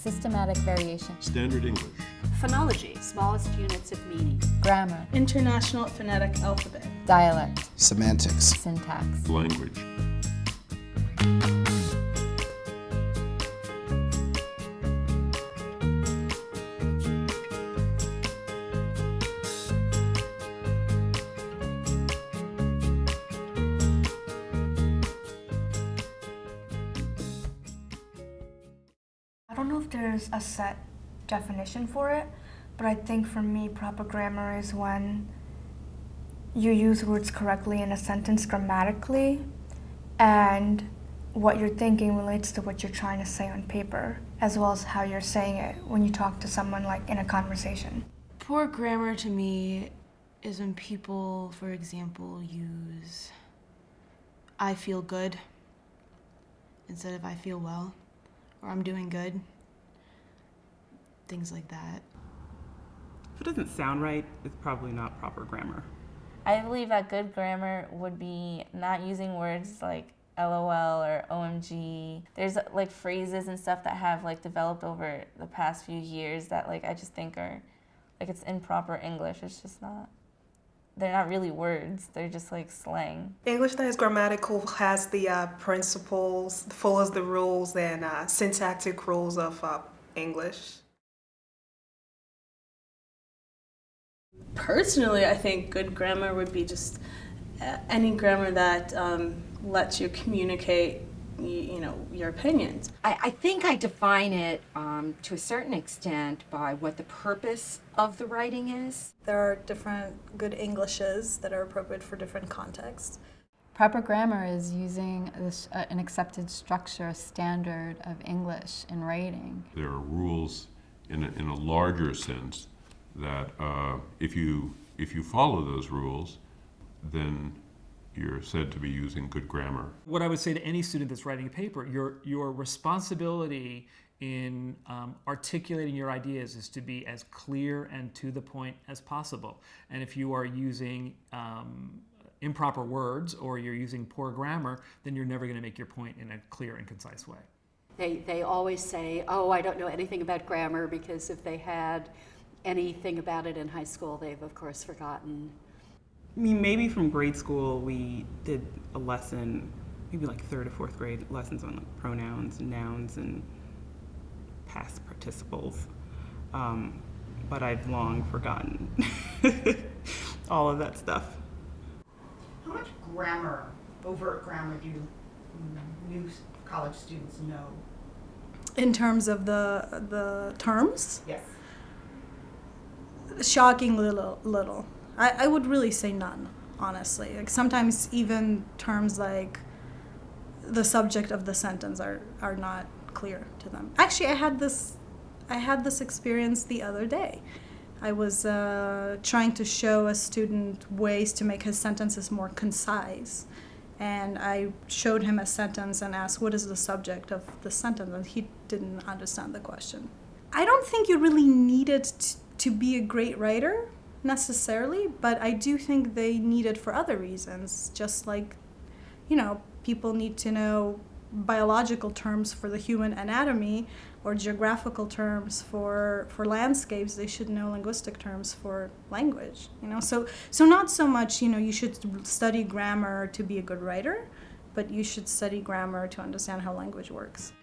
Systematic variation. Standard English. Phonology, smallest units of meaning. Grammar. International Phonetic Alphabet. Dialect. Semantics. Syntax. Language. I don't know if there's a set definition for it, but I think for me, proper grammar is when you use words correctly in a sentence grammatically, and what you're thinking relates to what you're trying to say on paper, as well as how you're saying it when you talk to someone like in a conversation. Poor grammar to me is when people, for example, use I feel good instead of I feel well, or I'm doing good. Things like that. If it doesn't sound right, it's probably not proper grammar. I believe that good grammar would be not using words like LOL or OMG. There's like phrases and stuff that have like developed over the past few years that like I just think are like it's improper English. It's just not. They're not really words. They're just like slang. English that is grammatical has the principles, follows the rules and syntactic rules of English. Personally, I think good grammar would be just any grammar that lets you communicate, your opinions. I think I define it to a certain extent by what the purpose of the writing is. There are different good Englishes that are appropriate for different contexts. Proper grammar is using an accepted structure, a standard of English in writing. There are rules in a larger sense that if you follow those rules, then you're said to be using good grammar. What I would say to any student that's writing a paper, your responsibility in articulating your ideas is to be as clear and to the point as possible. And if you are using improper words or you're using poor grammar, then you're never going to make your point in a clear and concise way. They always say, oh, I don't know anything about grammar, because if they had anything about it in high school, they've of course forgotten. I mean, maybe from grade school we did a lesson, maybe like 3rd or 4th grade, lessons on like pronouns and nouns and past participles. But I've long forgotten all of that stuff. How much grammar, overt grammar, do new college students know? In terms of the terms? Yes. Shockingly little. I would really say none, honestly. Like sometimes even terms like the subject of the sentence are not clear to them. Actually, I had this experience the other day. I was trying to show a student ways to make his sentences more concise. And I showed him a sentence and asked, what is the subject of the sentence? And he didn't understand the question. I don't think you really needed to be a great writer necessarily, but I do think they need it for other reasons. Just like, people need to know biological terms for the human anatomy or geographical terms for landscapes. They should know linguistic terms for language. So not so much, you should study grammar to be a good writer, but you should study grammar to understand how language works.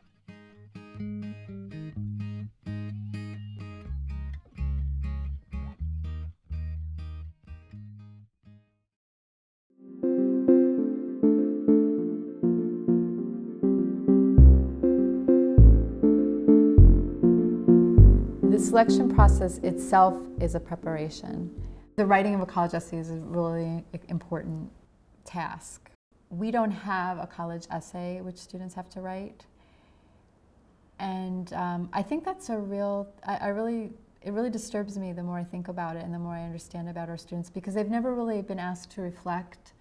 The selection process itself is a preparation. The writing of a college essay is a really important task. We don't have a college essay which students have to write. And I think that's it really disturbs me the more I think about it and the more I understand about our students, because they've never really been asked to reflect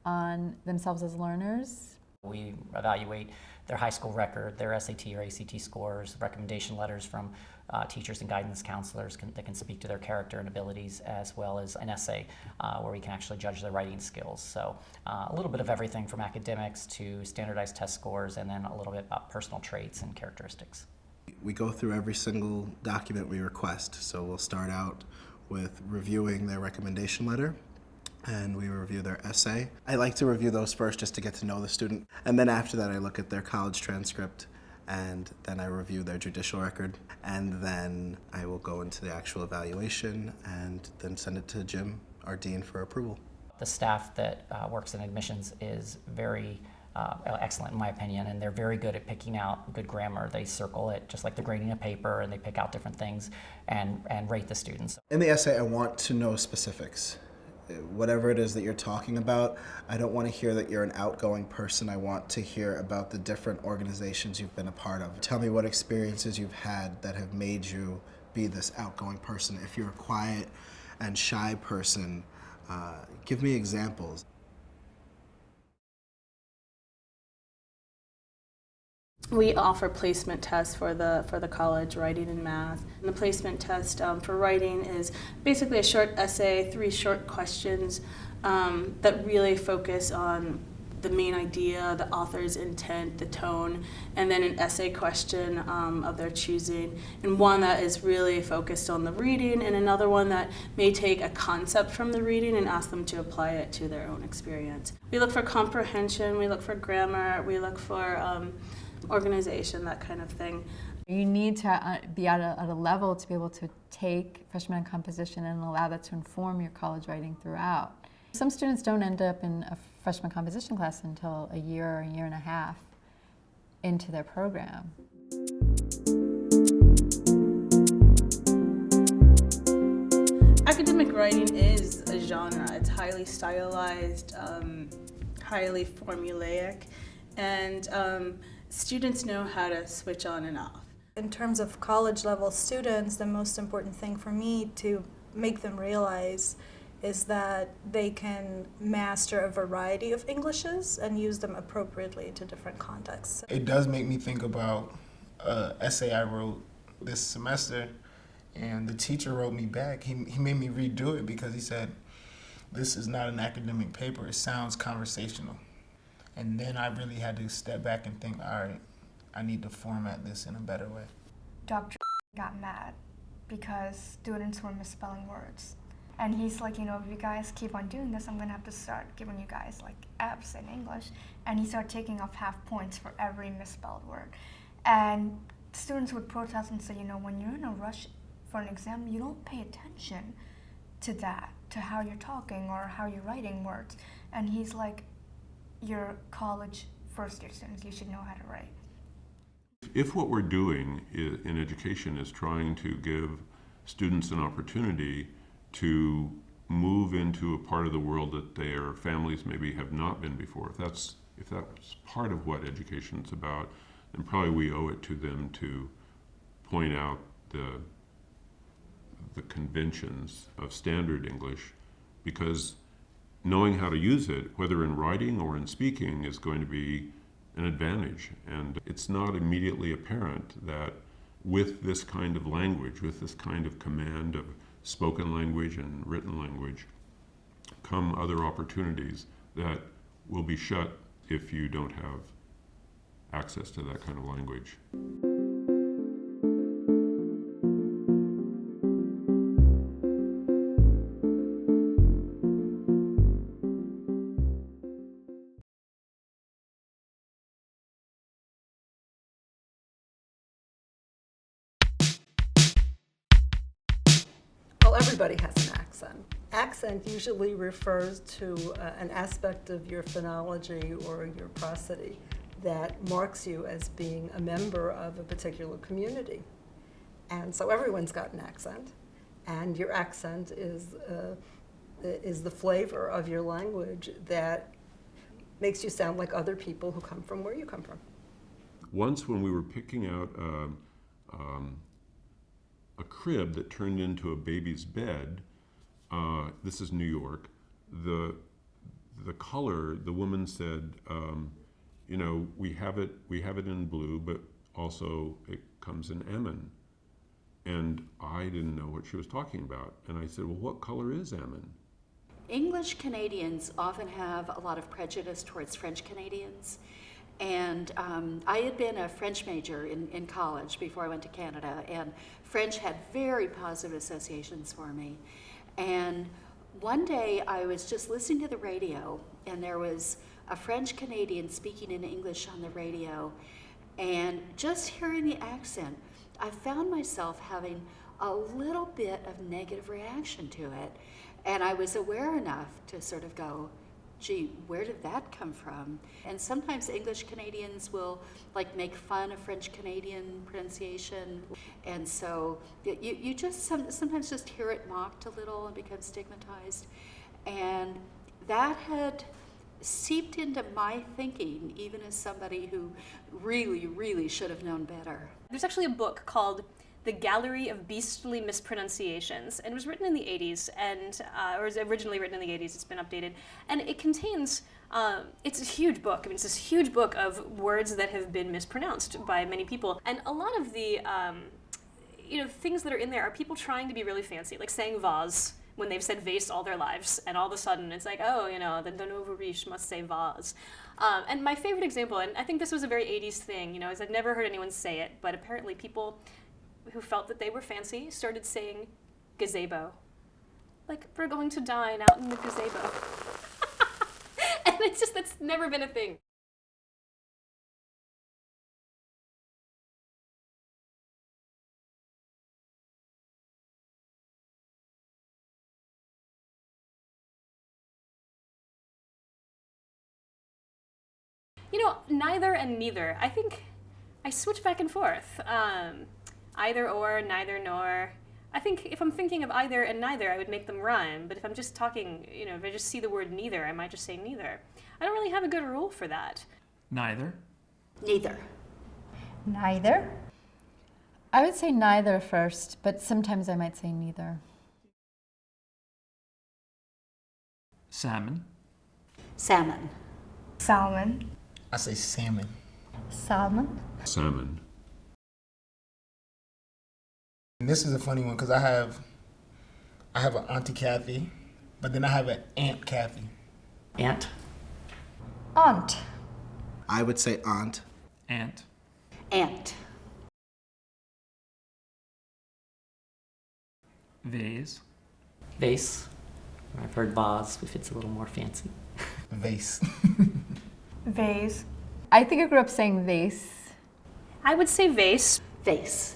on themselves as learners. We evaluate their high school record, their SAT or ACT scores, recommendation letters from teachers and guidance counselors that can speak to their character and abilities, as well as an essay where we can actually judge their writing skills. So a little bit of everything from academics to standardized test scores, and then a little bit about personal traits and characteristics. We go through every single document we request. So we'll start out with reviewing their recommendation letter, and we review their essay. I like to review those first just to get to know the student. And then after that, I look at their college transcript, and then I review their judicial record. And then I will go into the actual evaluation and then send it to Jim, our dean, for approval. The staff that works in admissions is very excellent in my opinion, and they're very good at picking out good grammar. They circle it just like they're grading a paper, and they pick out different things and rate the students. In the essay, I want to know specifics. Whatever it is that you're talking about, I don't want to hear that you're an outgoing person. I want to hear about the different organizations you've been a part of. Tell me what experiences you've had that have made you be this outgoing person. If you're a quiet and shy person, give me examples. We offer placement tests for the college, writing and math. And the placement test for writing is basically a short essay, 3 short questions that really focus on the main idea, the author's intent, the tone, and then an essay question of their choosing, and one that is really focused on the reading, and another one that may take a concept from the reading and ask them to apply it to their own experience. We look for comprehension, we look for grammar, we look for organization, that kind of thing. You need to be at a level to be able to take freshman composition and allow that to inform your college writing throughout. Some students don't end up in a freshman composition class until a year or a year and a half into their program. Academic writing is a genre. It's highly stylized, highly formulaic, and students know how to switch on and off. In terms of college level students, the most important thing for me to make them realize is that they can master a variety of Englishes and use them appropriately to different contexts. It does make me think about an essay I wrote this semester, and the teacher wrote me back. He made me redo it because he said, "This is not an academic paper, it sounds conversational." And then I really had to step back and think, all right, I need to format this in a better way. Dr. got mad because students were misspelling words. And he's like, if you guys keep on doing this, I'm gonna have to start giving you guys like F's in English. And he started taking off half points for every misspelled word. And students would protest and say, when you're in a rush for an exam, you don't pay attention to that, to how you're talking or how you're writing words. And he's like, you're college first-year students, you should know how to write. If what we're doing in education is trying to give students an opportunity to move into a part of the world that their families maybe have not been before, if that's part of what education's about, then probably we owe it to them to point out the conventions of standard English, because knowing how to use it, whether in writing or in speaking, is going to be an advantage. And it's not immediately apparent that with this kind of language, with this kind of command of spoken language and written language, come other opportunities that will be shut if you don't have access to that kind of language. Everybody has an accent. Accent usually refers to an aspect of your phonology or your prosody that marks you as being a member of a particular community. And so everyone's got an accent, and your accent is the flavor of your language that makes you sound like other people who come from where you come from. Once when we were picking out a crib that turned into a baby's bed, this is New York, the color, the woman said, we have it in blue, but also it comes in almond. And I didn't know what she was talking about. And I said, well, what color is almond? English Canadians often have a lot of prejudice towards French Canadians, And I had been a French major in college before I went to Canada, and French had very positive associations for me. And one day I was just listening to the radio, and there was a French Canadian speaking in English on the radio, and just hearing the accent, I found myself having a little bit of negative reaction to it. And I was aware enough to sort of go, gee, where did that come from? And sometimes English Canadians will like make fun of French Canadian pronunciation. And so you just sometimes just hear it mocked a little and become stigmatized. And that had seeped into my thinking, even as somebody who really, really should have known better. There's actually a book called The Gallery of Beastly Mispronunciations, and it was written in the 80s, and or was originally written in the 80s. It's been updated, and it contains. It's a huge book. I mean, it's this huge book of words that have been mispronounced by many people, and a lot of the things that are in there are people trying to be really fancy, like saying vase when they've said vase all their lives, and all of a sudden it's like, oh, the nouveau riche must say vase. And my favorite example, and I think this was a very 80s thing, is I've never heard anyone say it, but apparently people who felt that they were fancy started saying gazebo. Like, we're going to dine out in the gazebo. And that's never been a thing. Neither and neither. I think I switch back and forth. Either or, neither nor. I think if I'm thinking of either and neither, I would make them rhyme. But if I'm just talking, if I just see the word neither, I might just say neither. I don't really have a good rule for that. Neither. Neither. Neither. I would say neither first, but sometimes I might say neither. Salmon. Salmon. Salmon. I say salmon. Salmon. Salmon. And this is a funny one because I have an Auntie Kathy, but then I have an Aunt Kathy. Aunt. Aunt. I would say aunt. Aunt. Aunt. Vase. Vase. I've heard vase if it's a little more fancy. Vase. Vase. I think I grew up saying vase. I would say vase. Vase.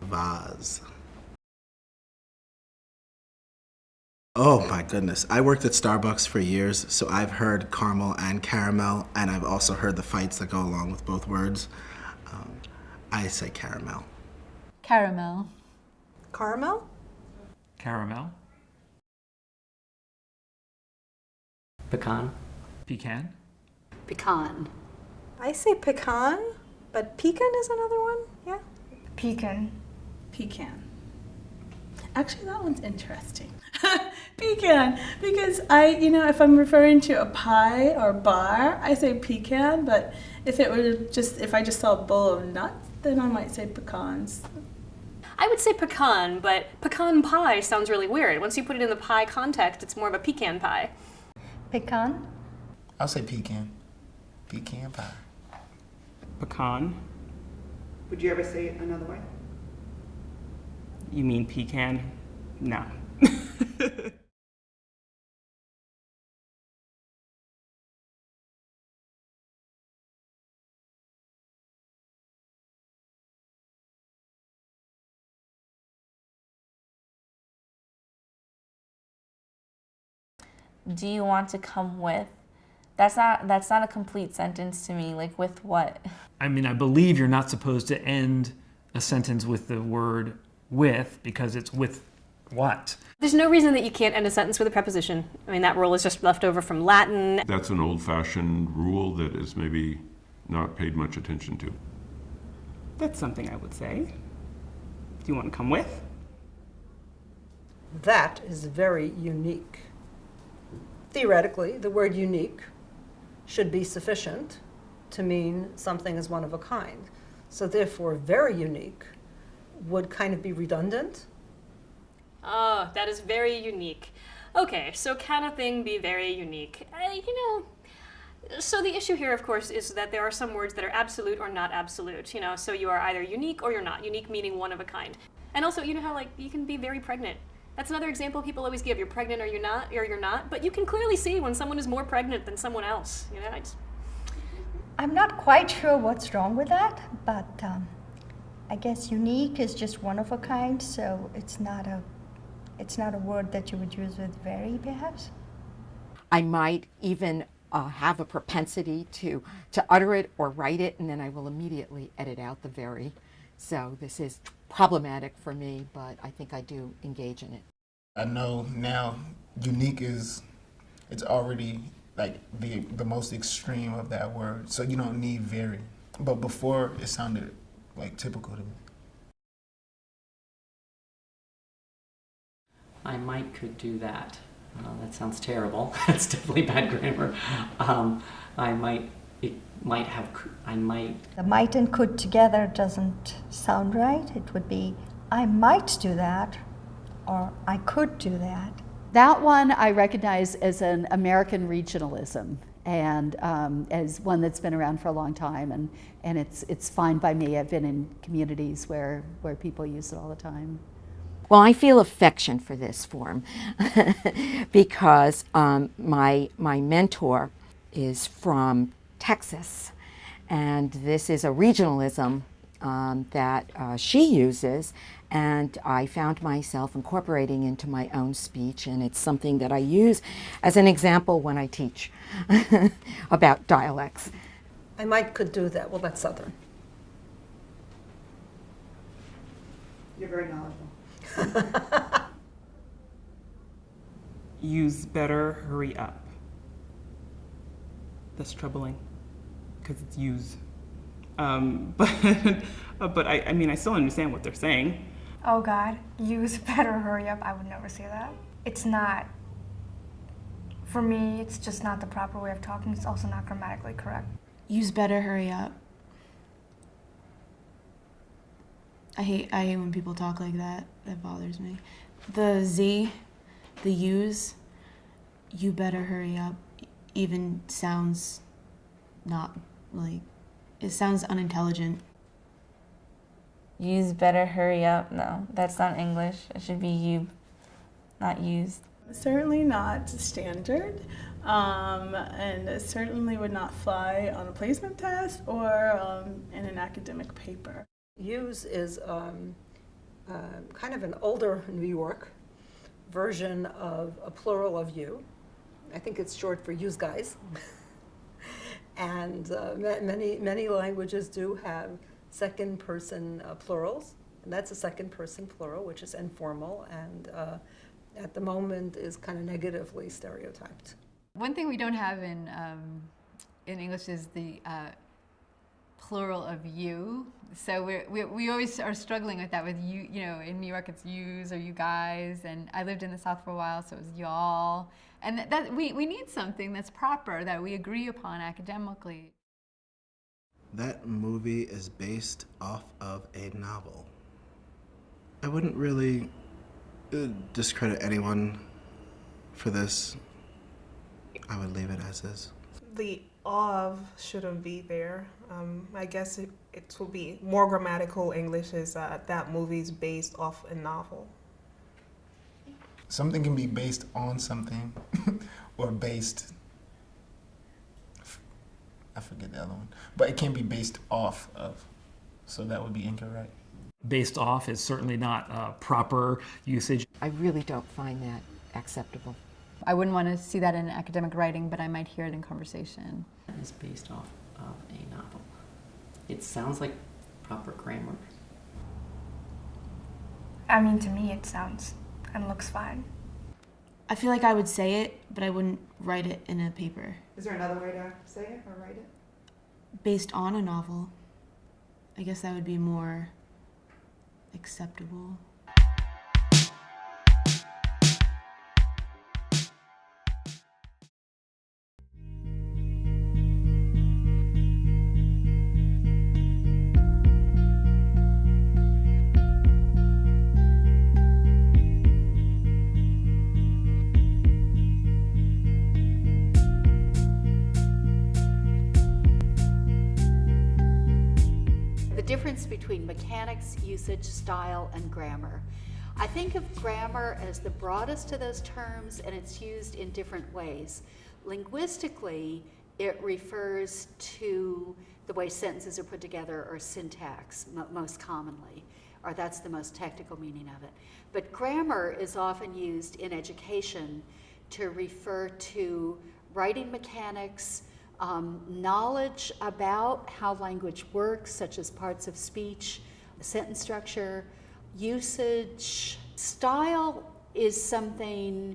Vase. Oh my goodness. I worked at Starbucks for years, so I've heard caramel and caramel, and I've also heard the fights that go along with both words. I say caramel. Caramel. Caramel? Caramel. Pecan. Pecan. Pecan. I say pecan, but pecan is another one, yeah? Pecan. Pecan. Actually, that one's interesting. Pecan, because if I'm referring to a pie or bar, I say pecan, but if I just saw a bowl of nuts, then I might say pecans. I would say pecan, but pecan pie sounds really weird. Once you put it in the pie context, it's more of a pecan pie. Pecan. I'll say pecan. Pecan pie. Pecan. Would you ever say it another way? You mean pecan? No. Do you want to come with? That's not a complete sentence to me. Like, with what? I mean, I believe you're not supposed to end a sentence with the word with, because it's with what? There's no reason that you can't end a sentence with a preposition. I mean, that rule is just left over from Latin. That's an old-fashioned rule that is maybe not paid much attention to. That's something I would say. Do you want to come with? That is very unique. Theoretically, the word unique should be sufficient to mean something is one of a kind. So therefore, very unique would kind of be redundant. Oh, that is very unique. Okay, so can a thing be very unique? So the issue here, of course, is that there are some words that are absolute or not absolute. So you are either unique or you're not. Unique meaning one of a kind. And also, you know how you can be very pregnant. That's another example people always give. You're pregnant or you're not. But you can clearly see when someone is more pregnant than someone else. I'm not quite sure what's wrong with that, but I guess unique is just one of a kind, so it's not a word that you would use with very, perhaps. I might even have a propensity to utter it or write it, and then I will immediately edit out the very. So this is problematic for me, but I think I do engage in it. I know now unique it's already like the most extreme of that word, so you don't need very. But before, it sounded like typical to me. I might could do that. That sounds terrible. That's definitely bad grammar. The might and could together doesn't sound right. It would be, I might do that, or I could do that. That one I recognize as an American regionalism, and as one that's been around for a long time, and it's fine by me. I've been in communities where people use it all the time. Well, I feel affection for this form because my mentor is from Texas, and this is a regionalism that she uses, and I found myself incorporating into my own speech, and it's something that I use as an example when I teach about dialects. I might could do that. Well, that's Southern. You're very knowledgeable. Use better, hurry up. That's troubling because it's use. But I mean, I still understand what they're saying. Oh God, use better, hurry up. I would never say that. It's not, for me, it's just not the proper way of talking. It's also not grammatically correct. Use better, hurry up. I hate when people talk like that. That bothers me. The Z, the use, you better hurry up, even sounds not like, it sounds unintelligent. Use better, hurry up. No, that's not English. It should be you, not used. Certainly not standard, and it certainly would not fly on a placement test or in an academic paper. Use is kind of an older New York version of a plural of you. I think it's short for use guys. And many languages do have second person plurals, and that's a second person plural, which is informal, and at the moment is kind of negatively stereotyped. One thing we don't have in English is the plural of you. So we always are struggling with that with you. You know, in New York it's yous or you guys, and I lived in the South for a while, so it was y'all. And that we need something that's proper, that we agree upon academically. That movie is based off of a novel. I wouldn't really discredit anyone for this. I would leave it as is. The of shouldn't be there. I guess it will be more grammatical English is that movie's based off a novel. Something can be based on something or based, I forget the other one, but it can be based off of, so that would be incorrect. Based off is certainly not proper usage. I really don't find that acceptable. I wouldn't want to see that in academic writing, but I might hear it in conversation. That is based off of a novel. It sounds like proper grammar. I mean, to me it sounds and looks fine. I feel like I would say it, but I wouldn't write it in a paper. Is there another way to say it or write it? Based on a novel. I guess that would be more acceptable. difference between mechanics, usage, style, and grammar. I think of grammar as the broadest of those terms, and it's used in different ways. Linguistically, it refers to the way sentences are put together, or syntax, most commonly, or that's the most technical meaning of it. But grammar is often used in education to refer to writing mechanics, knowledge about how language works, such as parts of speech, sentence structure, usage. Style is something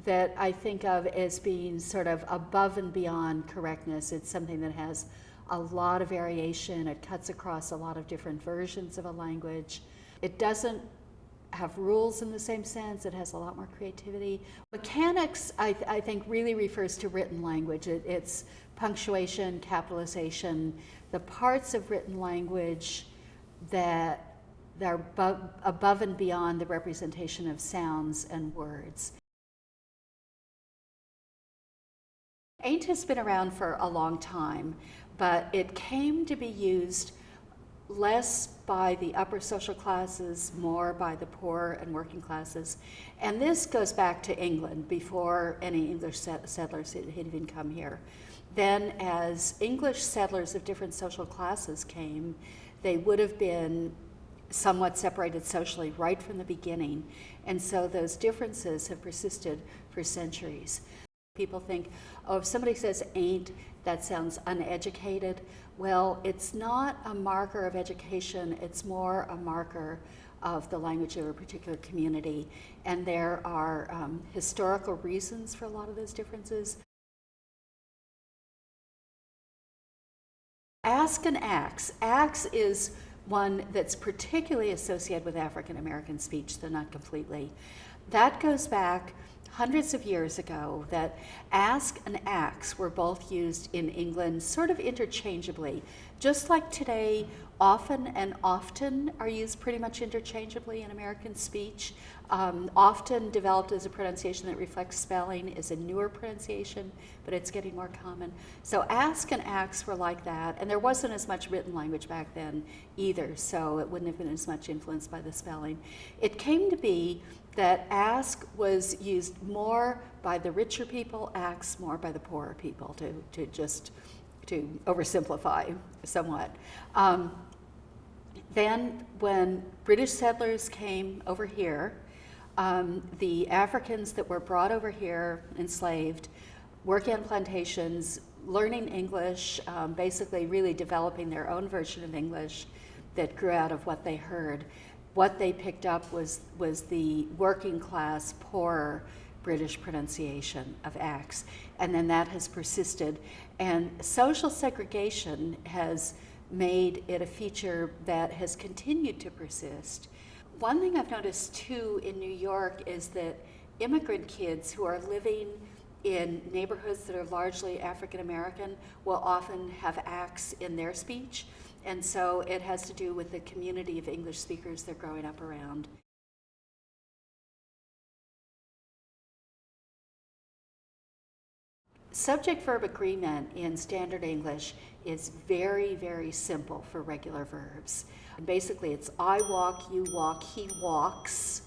that I think of as being sort of above and beyond correctness. It's something that has a lot of variation. It cuts across a lot of different versions of a language. It doesn't have rules in the same sense. It has a lot more creativity. Mechanics, I think, really refers to written language. It's punctuation, capitalization, the parts of written language that are above and beyond the representation of sounds and words. Ain't has been around for a long time, but it came to be used less by the upper social classes, more by the poor and working classes. And this goes back to England before any English settlers had even come here. Then as English settlers of different social classes came, they would have been somewhat separated socially right from the beginning. And so those differences have persisted for centuries. People think, oh, if somebody says ain't, that sounds uneducated. Well, it's not a marker of education, it's more a marker of the language of a particular community. And there are historical reasons for a lot of those differences. Ask and ax. Ax is one that's particularly associated with African American speech, though not completely. That goes back hundreds of years ago, that ask and ax were both used in England sort of interchangeably. Just like today, often and often are used pretty much interchangeably in American speech. Often developed as a pronunciation that reflects spelling is a newer pronunciation, but it's getting more common. So ask and ax were like that, and there wasn't as much written language back then either, so it wouldn't have been as much influenced by the spelling. It came to be that ask was used more by the richer people, ax more by the poorer people, to oversimplify somewhat. Then when British settlers came over here, the Africans that were brought over here, enslaved, working on plantations, learning English, basically really developing their own version of English that grew out of what they heard. What they picked up was the working class, poorer British pronunciation of ax, and then that has persisted. And social segregation has made it a feature that has continued to persist. One thing I've noticed too in New York is that immigrant kids who are living in neighborhoods that are largely African American will often have ax in their speech. And so it has to do with the community of English speakers they're growing up around. Subject-verb agreement in standard English is very, very simple for regular verbs. And basically it's I walk, you walk, he walks,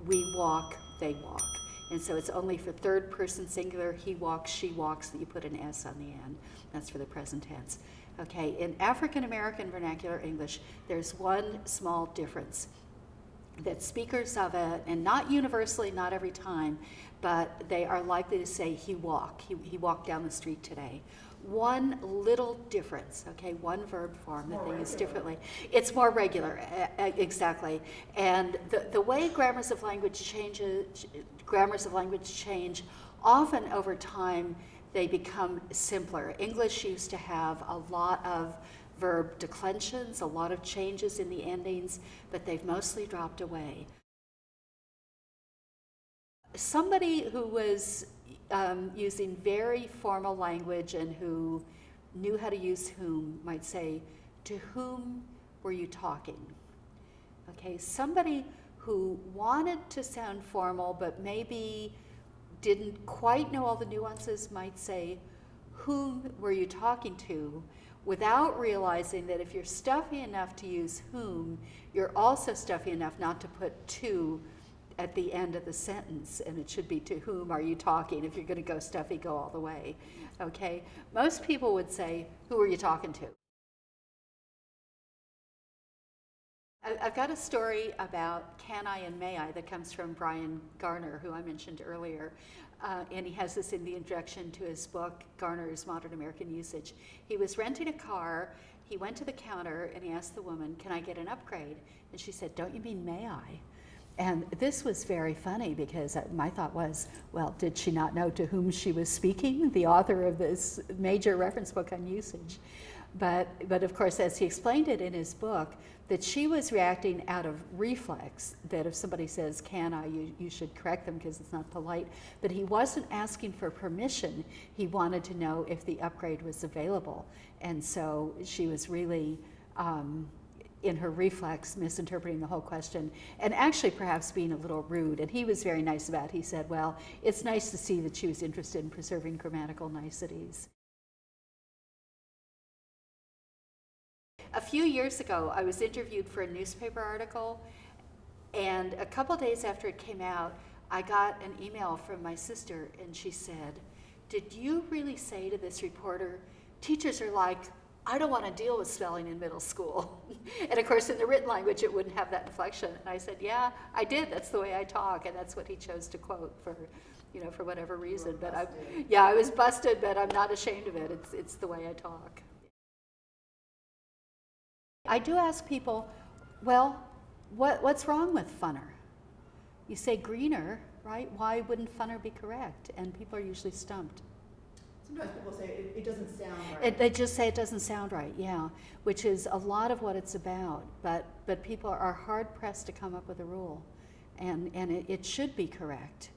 we walk, they walk. And so it's only for third person singular, he walks, she walks, that you put an S on the end. That's for the present tense. Okay, in African American vernacular English, there's one small difference. That speakers of it, and not universally, not every time, but they are likely to say he walked down the street today. One little difference, okay, one verb form that they use differently. It's more regular, exactly. And the way grammars of language change, often over time they become simpler. English used to have a lot of verb declensions, a lot of changes in the endings, but they've mostly dropped away. Somebody who was using very formal language and who knew how to use whom might say, to whom were you talking? Okay, somebody who wanted to sound formal but maybe didn't quite know all the nuances might say, whom were you talking to? without realizing that if you're stuffy enough to use whom, you're also stuffy enough not to put to at the end of the sentence, and it should be to whom are you talking. If you're going to go stuffy, go all the way. Okay? Most people would say, who are you talking to? I've got a story about can I and may I that comes from Brian Garner, who I mentioned earlier. And he has this in the introduction to his book, Garner's Modern American Usage. He was renting a car. He went to the counter and he asked the woman, can I get an upgrade? And she said, don't you mean may I? And this was very funny because my thought was, well, did she not know to whom she was speaking, the author of this major reference book on usage? But of course, as he explained it in his book, that she was reacting out of reflex, that if somebody says, can I, you should correct them because it's not polite. But he wasn't asking for permission. He wanted to know if the upgrade was available. And so she was really, in her reflex, misinterpreting the whole question, and actually perhaps being a little rude. And he was very nice about it. He said, well, it's nice to see that she was interested in preserving grammatical niceties. A few years ago, I was interviewed for a newspaper article, and a couple days after it came out, I got an email from my sister, and she said, did you really say to this reporter, teachers are like, I don't want to deal with spelling in middle school. And of course, in the written language, it wouldn't have that inflection. And I said, yeah, I did. That's the way I talk. And that's what he chose to quote for, for whatever reason. But I was busted, but I'm not ashamed of it. It's the way I talk. I do ask people, well, what's wrong with funner? You say greener, right? Why wouldn't funner be correct? And people are usually stumped. Sometimes people say it doesn't sound right. They just say it doesn't sound right, yeah, which is a lot of what it's about. But people are hard pressed to come up with a rule, and it should be correct.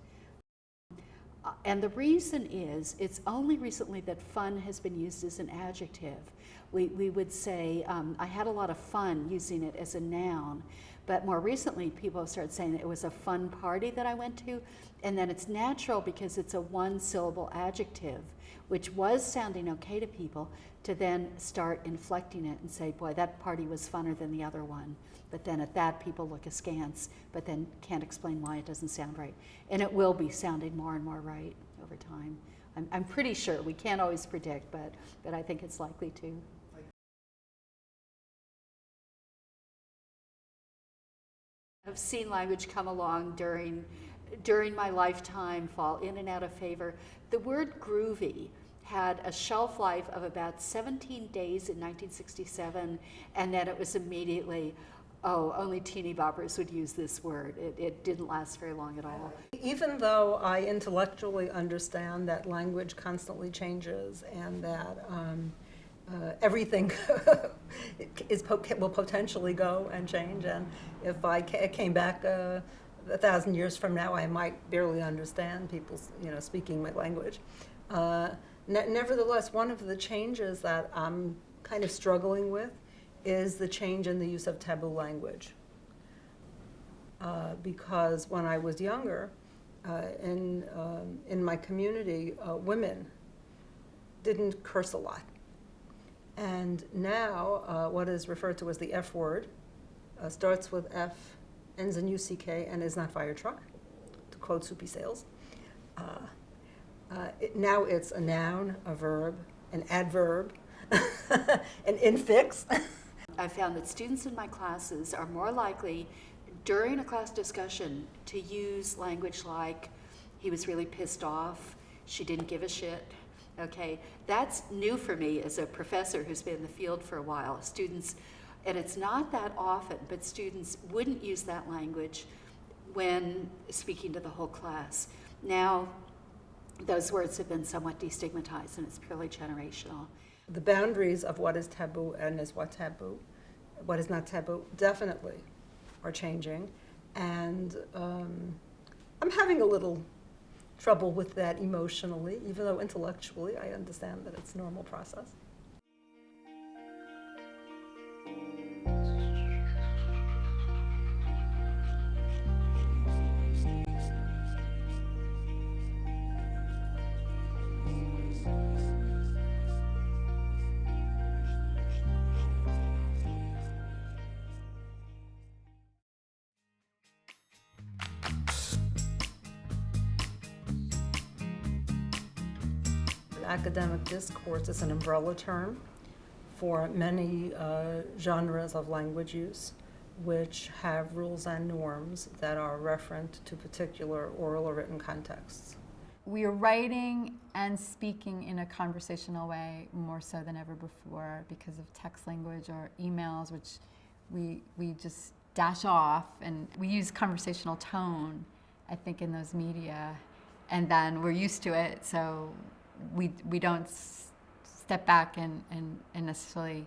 And the reason is, it's only recently that fun has been used as an adjective. We would say, I had a lot of fun using it as a noun, but more recently people have started saying that it was a fun party that I went to, and then it's natural because it's a one-syllable adjective, which was sounding okay to people, to then start inflecting it and say, boy, that party was funner than the other one. But then at that, people look askance, but then can't explain why it doesn't sound right. And it will be sounding more and more right over time. I'm pretty sure. We can't always predict, but I think it's likely to. I've seen language come along during my lifetime, fall in and out of favor. The word groovy had a shelf life of about 17 days in 1967, and then it was immediately, oh, only teeny boppers would use this word. It didn't last very long at all. Even though I intellectually understand that language constantly changes and that everything will potentially go and change, and if I came back 1,000 years from now, I might barely understand people, speaking my language. Nevertheless, one of the changes that I'm kind of struggling with is the change in the use of taboo language. Because when I was younger, in my community, women didn't curse a lot. And now, what is referred to as the F word starts with F, ends in UCK, and is not fire truck, to quote Soupy Sales. Now it's a noun, a verb, an adverb, an infix. I found that students in my classes are more likely, during a class discussion, to use language like, he was really pissed off, she didn't give a shit. Okay, that's new for me as a professor who's been in the field for a while. Students, and it's not that often, but students wouldn't use that language when speaking to the whole class. Now, those words have been somewhat destigmatized, and it's purely generational. The boundaries of what is taboo and what is not taboo, definitely are changing. And I'm having a little trouble with that emotionally, even though intellectually I understand that it's a normal process. academic discourse is an umbrella term for many genres of language use, which have rules and norms that are referent to particular oral or written contexts. We are writing and speaking in a conversational way more so than ever before because of text language or emails, which we just dash off, and we use conversational tone, I think, in those media, and then we're used to it, so we don't step back and necessarily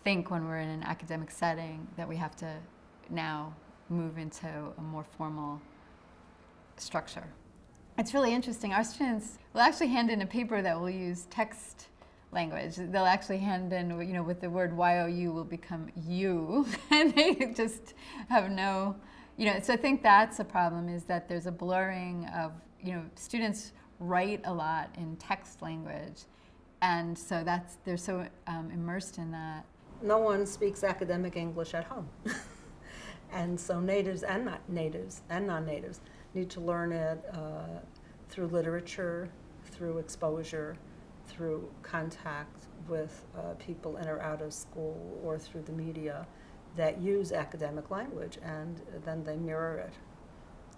think when we're in an academic setting that we have to now move into a more formal structure. It's really interesting. Our students will actually hand in a paper that will use text language. They'll actually hand in, with the word YOU will become you, and they just have no, so I think that's a problem, is that there's a blurring of, students write a lot in text language, and so they're so immersed in that. No one speaks academic English at home. And so natives and non-natives need to learn it through literature, through exposure, through contact with people in or out of school, or through the media that use academic language, and then they mirror it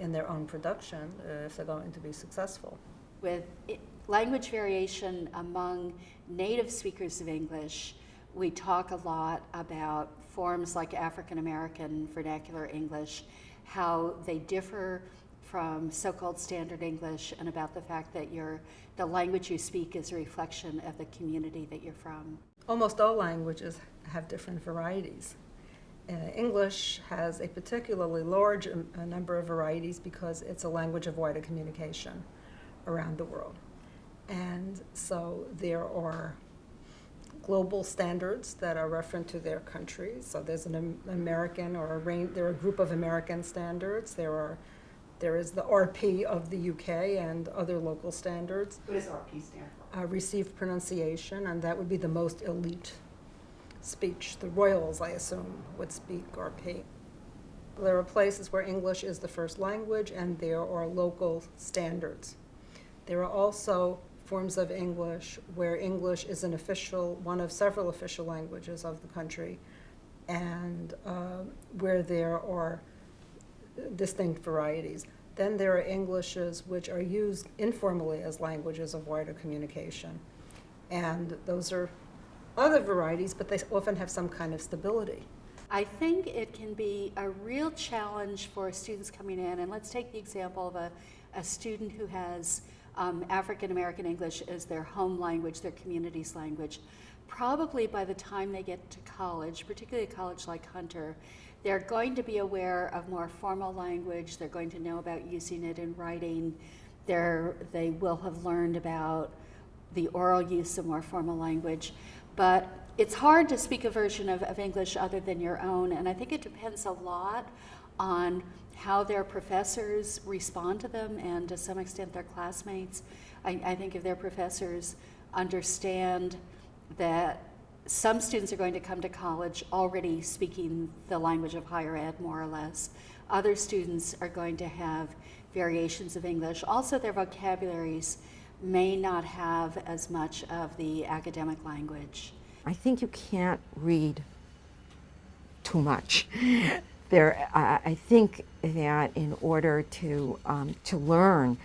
in their own production if they're going to be successful. With language variation among native speakers of English, we talk a lot about forms like African American vernacular English, how they differ from so-called standard English, and about the fact that the language you speak is a reflection of the community that you're from. Almost all languages have different varieties. English has a particularly large number of varieties because it's a language of wider communication around the world. And so there are global standards that are referent to their country. So there's an American there are a group of American standards. There is the RP of the UK and other local standards. What does RP stand for? Received pronunciation, and that would be the most elite speech. The royals, I assume, would speak RP. There are places where English is the first language, and there are local standards. There are also forms of English where English is one of several official languages of the country, and where there are distinct varieties. Then there are Englishes which are used informally as languages of wider communication. And those are other varieties, but they often have some kind of stability. I think it can be a real challenge for students coming in, and let's take the example of a student who has African American English as their home language, their community's language. Probably by the time they get to college, particularly a college like Hunter, they're going to be aware of more formal language. They're going to know about using it in writing. They will have learned about the oral use of more formal language. But it's hard to speak a version of English other than your own, and I think it depends a lot on how their professors respond to them, and to some extent their classmates. I think if their professors understand that some students are going to come to college already speaking the language of higher ed, more or less. Other students are going to have variations of English. Also, their vocabularies may not have as much of the academic language. I think you can't read too much. I think that in order to learn,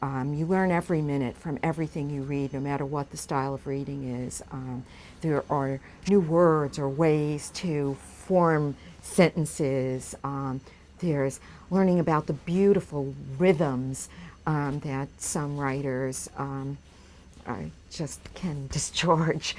you learn every minute from everything you read, no matter what the style of reading is. There are new words or ways to form sentences. There's learning about the beautiful rhythms that some writers just can discharge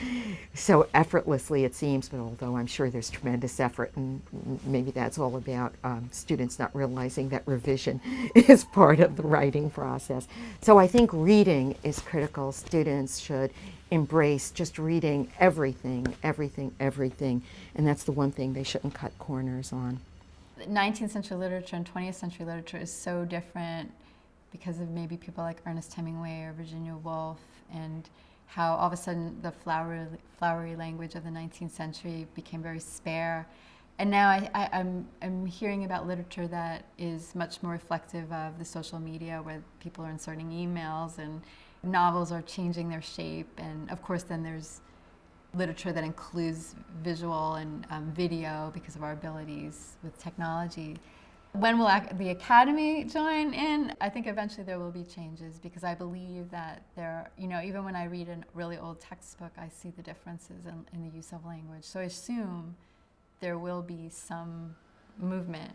so effortlessly, it seems, but although I'm sure there's tremendous effort, and maybe that's all about students not realizing that revision is part of the writing process. So I think reading is critical. Students should embrace just reading everything, and that's the one thing they shouldn't cut corners on. 19th century literature and 20th century literature is so different because of maybe people like Ernest Hemingway or Virginia Woolf, and how all of a sudden the flowery language of the 19th century became very spare. And now I'm hearing about literature that is much more reflective of the social media, where people are inserting emails, and novels are changing their shape, and of course then there's literature that includes visual and video because of our abilities with technology. When will the Academy join in? I think eventually there will be changes, because I believe that there, even when I read a really old textbook, I see the differences in the use of language. So I assume there will be some movement.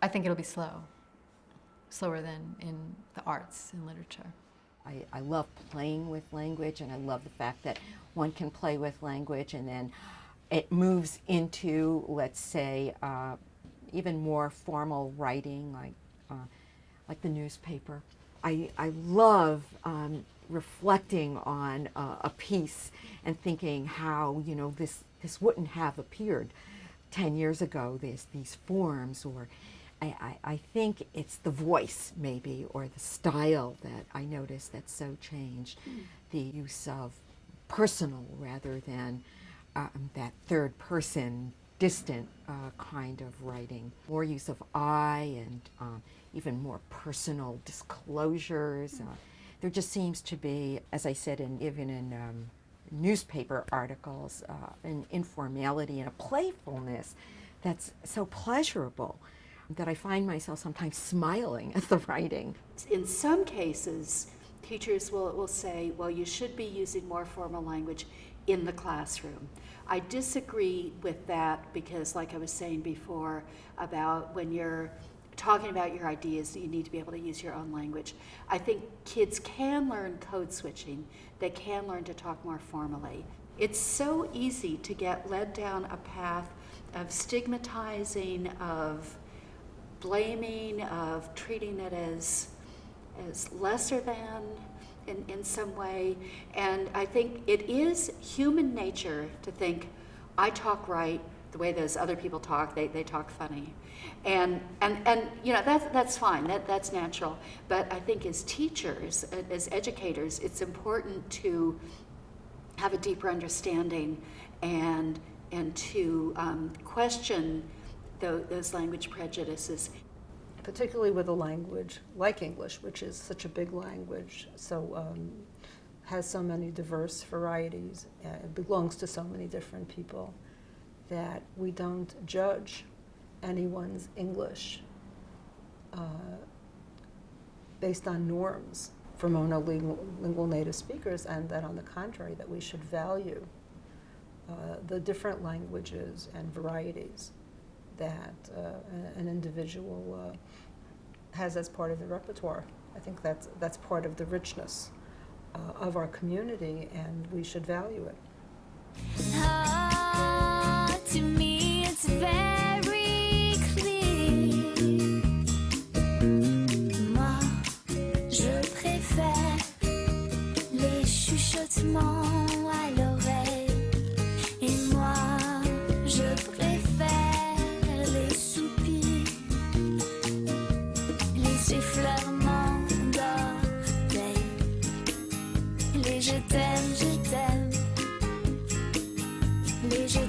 I think it'll be slower than in the arts and literature. I love playing with language, and I love the fact that one can play with language and then it moves into, let's say, even more formal writing, like the newspaper. I love reflecting on a piece and thinking how this wouldn't have appeared 10 years ago. There's these forms, or I think it's the voice maybe, or the style that I notice that's so changed. The use of personal rather than that third person distant kind of writing. More use of I, and even more personal disclosures. There just seems to be, as I said, even in newspaper articles, an informality and a playfulness that's so pleasurable that I find myself sometimes smiling at the writing. In some cases, teachers will say, well, you should be using more formal language in the classroom. I disagree with that, because like I was saying before about when you're talking about your ideas, you need to be able to use your own language. I think kids can learn code switching. They can learn to talk more formally. It's so easy to get led down a path of stigmatizing, of blaming, of treating it as lesser than in some way. And I think it is human nature to think, I talk right the way those other people talk, they talk funny. And that's fine, that's natural. But I think as teachers, as educators, it's important to have a deeper understanding and to question those language prejudices. Particularly with a language like English, which is such a big language, so has so many diverse varieties, it belongs to so many different people, that we don't judge anyone's English based on norms for monolingual native speakers, and that on the contrary, that we should value the different languages and varieties that an individual has as part of the repertoire. I think that's part of the richness of our community, and we should value it. To me, it's very clear. Moi, je préfère les chuchotements à l'oreille, et moi, je préfère les soupirs, les effleurements d'orgueil, les je t'aime, les je